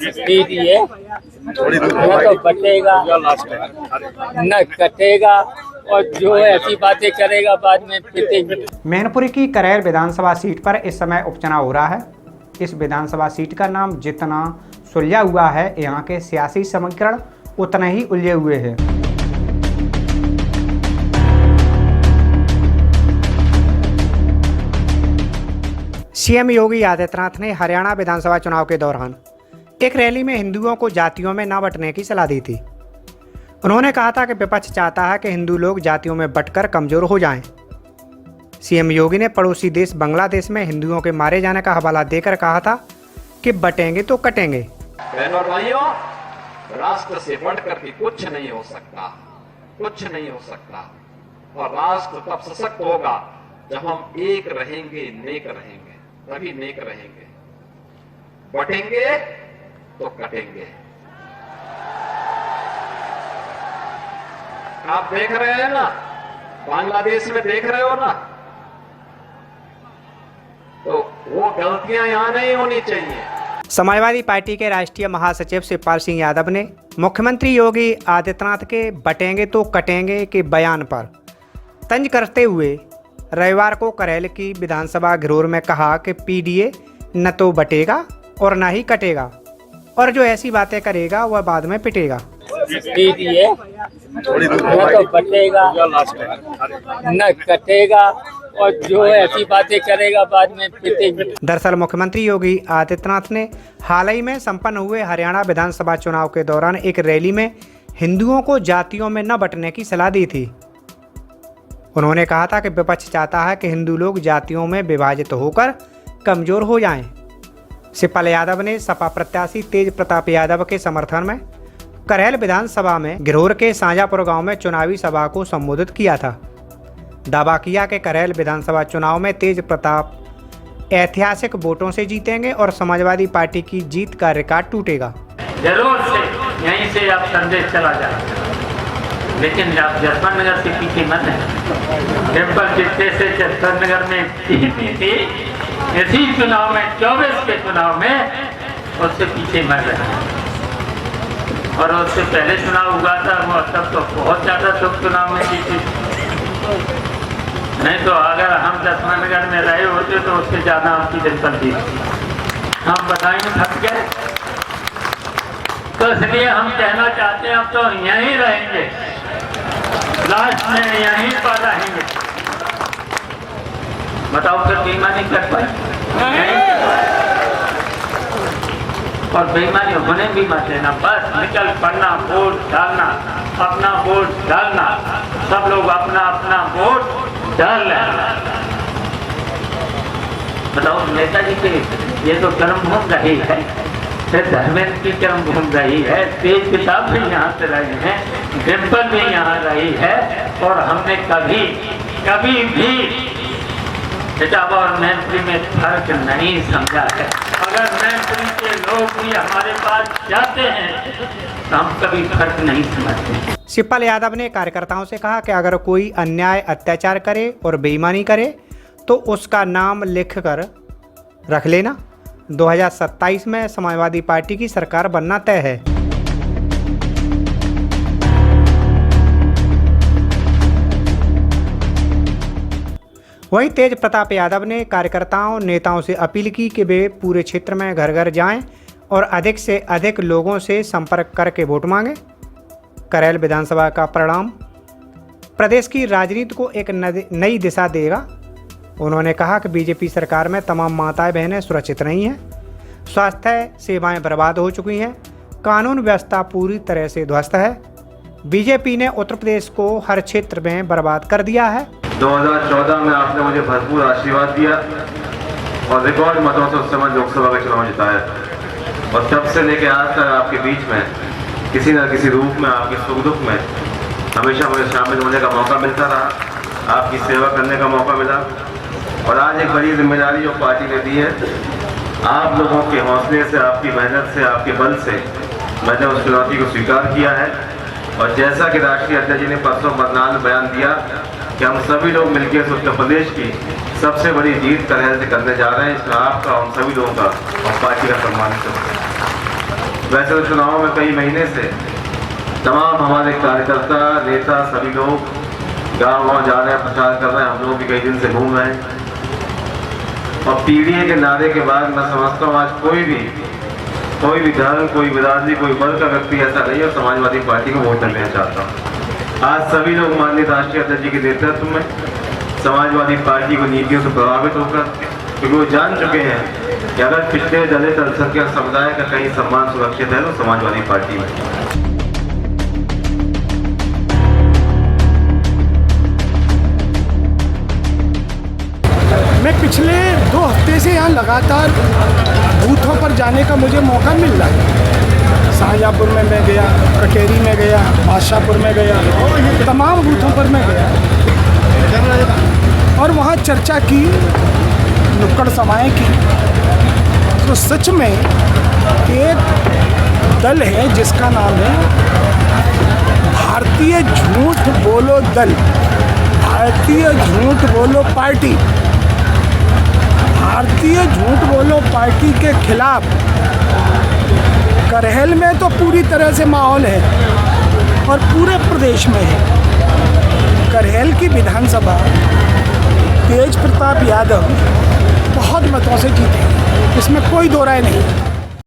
दीजिए, न तो बटेगा न कटेगा, और जो ऐसी बातें करेगा बाद में पिटेंगे। मैनपुरी की करैल विधानसभा सीट पर इस समय उपचुनाव हो रहा है। इस विधानसभा सीट का नाम जितना सुलझा हुआ है, यहाँ के सियासी समीकरण उतने ही उलझे हुए हैं। सीएम योगी आदित्यनाथ ने हरियाणा विधानसभा चुनाव के दौरान एक रैली में हिंदुओं को जातियों में न बंटने की सलाह दी थी। उन्होंने कहा था कि विपक्ष चाहता है कि हिंदू लोग जातियों में बंटकर कमजोर हो जाएं। सीएम योगी ने पड़ोसी देश बांग्लादेश में हिंदुओं के मारे जाने का हवाला देकर कहा था कि बटेंगे तो कटेंगे। बहनों और भाइयों, राष्ट्र से बढ़कर के कुछ नहीं हो सकता, कुछ नहीं हो सकता। और राष्ट्र तब सशक्त होगा जब हम एक रहेंगे, नेक रहेंगे, तभी नेक रहेंगे। बटेंगे तो कटेंगे। आप देख रहे हैं ना, बांग्लादेश में देख रहे हो ना, तो वो गलतियां यहां नहीं होनी चाहिए। समाजवादी पार्टी के राष्ट्रीय महासचिव शिवपाल सिंह यादव ने मुख्यमंत्री योगी आदित्यनाथ के बटेंगे तो कटेंगे के बयान पर तंज करते हुए रविवार को करैल की विधानसभा घिरोर में कहा कि पीडीए न तो बटेगा और न ही कटेगा, और जो ऐसी बातें करेगा वह बाद में पिटेगा। दीजिए, न तो बटेगा न कटेगा, और जो ऐसी बातें करेगा बाद में पिटेंगे। दरअसल मुख्यमंत्री योगी आदित्यनाथ ने हाल ही में संपन्न हुए हरियाणा विधानसभा चुनाव के दौरान एक रैली में हिंदुओं को जातियों में न बंटने की सलाह दी थी। उन्होंने कहा था कि विपक्ष चाहता है कि हिंदू लोग जातियों में विभाजित होकर कमजोर हो जाएं। शिवपाल यादव ने सपा प्रत्याशी तेज प्रताप यादव के समर्थन में करैल विधानसभा में घिरोर के साजापुर गांव में चुनावी सभा को संबोधित किया था। दावा किया कि करैल विधानसभा चुनाव में तेज प्रताप ऐतिहासिक वोटों से जीतेंगे और समाजवादी पार्टी की जीत का रिकॉर्ड टूटेगा। जरूर से यहीं से आप संदेश चला जाए, लेकिन आप जसवंत नगर से पीछे मत है। टेम्पल जितने से जसवंत नगर में थी, इसी चुनाव में 24 के चुनाव में उससे पीछे मत रहे। और उससे पहले चुनाव हुआ था वो तब तो बहुत ज्यादा सब चुनाव में जीते। नहीं तो अगर हम जसवंत नगर में रहे होते तो उससे ज्यादा आपकी जनता जीत। हम बताएंगे थक गए, तो इसलिए हम कहना चाहते हैं अब तो यहीं रहेंगे, लास्ट में यहीं पर रहेंगे। बताओ फिर बेईमानी कर पाए? और बेईमानी होने भी मत देना, बस निकल पड़ना, वोट डालना, अपना वोट डालना। सब लोग अपना अपना वोट डाल लेना। बताओ नेताजी के ये तो कर्मभूमि रही है, धर्मेंद्र की कर्मभूमि रही है, तेज प्रताप भी यहाँ से रहे हैं, डिम्पल भी यहाँ रही है, और हमने कभी भी इटावा और मैनपुरी में फर्क नहीं समझा है। अगर मैनपुरी के लोग भी हमारे पास जाते हैं तो हम कभी फर्क नहीं समझते। शिवपाल यादव ने कार्यकर्ताओं से कहा कि अगर कोई अन्याय अत्याचार करे और बेईमानी करे तो उसका नाम लिखकर रख लेना। 2027 में समाजवादी पार्टी की सरकार बनना तय है। वहीं तेज प्रताप यादव ने कार्यकर्ताओं नेताओं से अपील की कि वे पूरे क्षेत्र में घर घर जाएं और अधिक से अधिक लोगों से संपर्क करके वोट मांगें। करैल विधानसभा का परिणाम प्रदेश की राजनीति को एक नई दिशा देगा। उन्होंने कहा कि बीजेपी सरकार में तमाम माताएं बहनें सुरक्षित नहीं हैं, स्वास्थ्य सेवाएं बर्बाद हो चुकी हैं, कानून व्यवस्था पूरी तरह से ध्वस्त है। बीजेपी ने उत्तर प्रदेश को हर क्षेत्र में बर्बाद कर दिया है। 2014 में आपने मुझे भरपूर आशीर्वाद दिया और रिकॉर्ड मतों से उस समय लोकसभा का चुनाव जिताया, और तब से लेकर आज तक आपके बीच में किसी न किसी रूप में आपके सुख दुख में हमेशा मुझे शामिल होने का मौका मिलता रहा, आपकी सेवा करने का मौका मिला। और आज एक बड़ी जिम्मेदारी जो पार्टी ने दी है, आप लोगों के हौसले से, आपकी मेहनत से, आपके बल से मैंने उस चुनौती को स्वीकार किया है। और जैसा कि राष्ट्रीय अध्यक्ष जी ने परसों बदनाम में बयान दिया कि हम सभी लोग मिलकर उत्तर प्रदेश की सबसे बड़ी जीत करैल से करने जा रहे हैं, इसमें आपका, हम सभी लोगों का और पार्टी का सम्मान करते हैं। वैसे तो चुनाव में कई महीने से तमाम हमारे कार्यकर्ता नेता सभी लोग गाँव-गाँव जा रहे हैं, प्रचार कर रहे हैं। हम लोग भी कई दिन से घूम रहे हैं और पीढ़ी के नारे के बाद मैं समझता हूँ आज कोई भी धर्म, कोई बिरादरी, कोई वर्ग का व्यक्ति ऐसा नहीं है समाजवादी पार्टी को वोट देना चाहता। आज सभी लोग माननीय राष्ट्रीय अध्यक्ष जी के नेतृत्व में समाजवादी पार्टी को नीतियों से प्रभावित होकर, क्योंकि वो जान चुके हैं कि अगर पिछड़े दलित अल्पसंख्यक समुदाय का कहीं सम्मान सुरक्षित है तो समाजवादी पार्टी में। मैं पिछले 2 हफ्ते से यहाँ लगातार बूथों पर जाने का मुझे मौका मिल रहा है। शाहजहाँपुर में मैं गया, कटेरी में गया, बादशाहपुर में गया, तमाम बूथों पर मैं गया और वहाँ चर्चा की, नुक्कड़ सभाएँ की। तो सच में एक दल है जिसका नाम है भारतीय झूठ बोलो दल, भारतीय झूठ बोलो पार्टी। भारतीय झूठ बोलो पार्टी के खिलाफ करहल में तो पूरी तरह से माहौल है और पूरे प्रदेश में है। करहल की विधानसभा तेज प्रताप यादव बहुत मतों से जीते, इसमें कोई दो राय नहीं।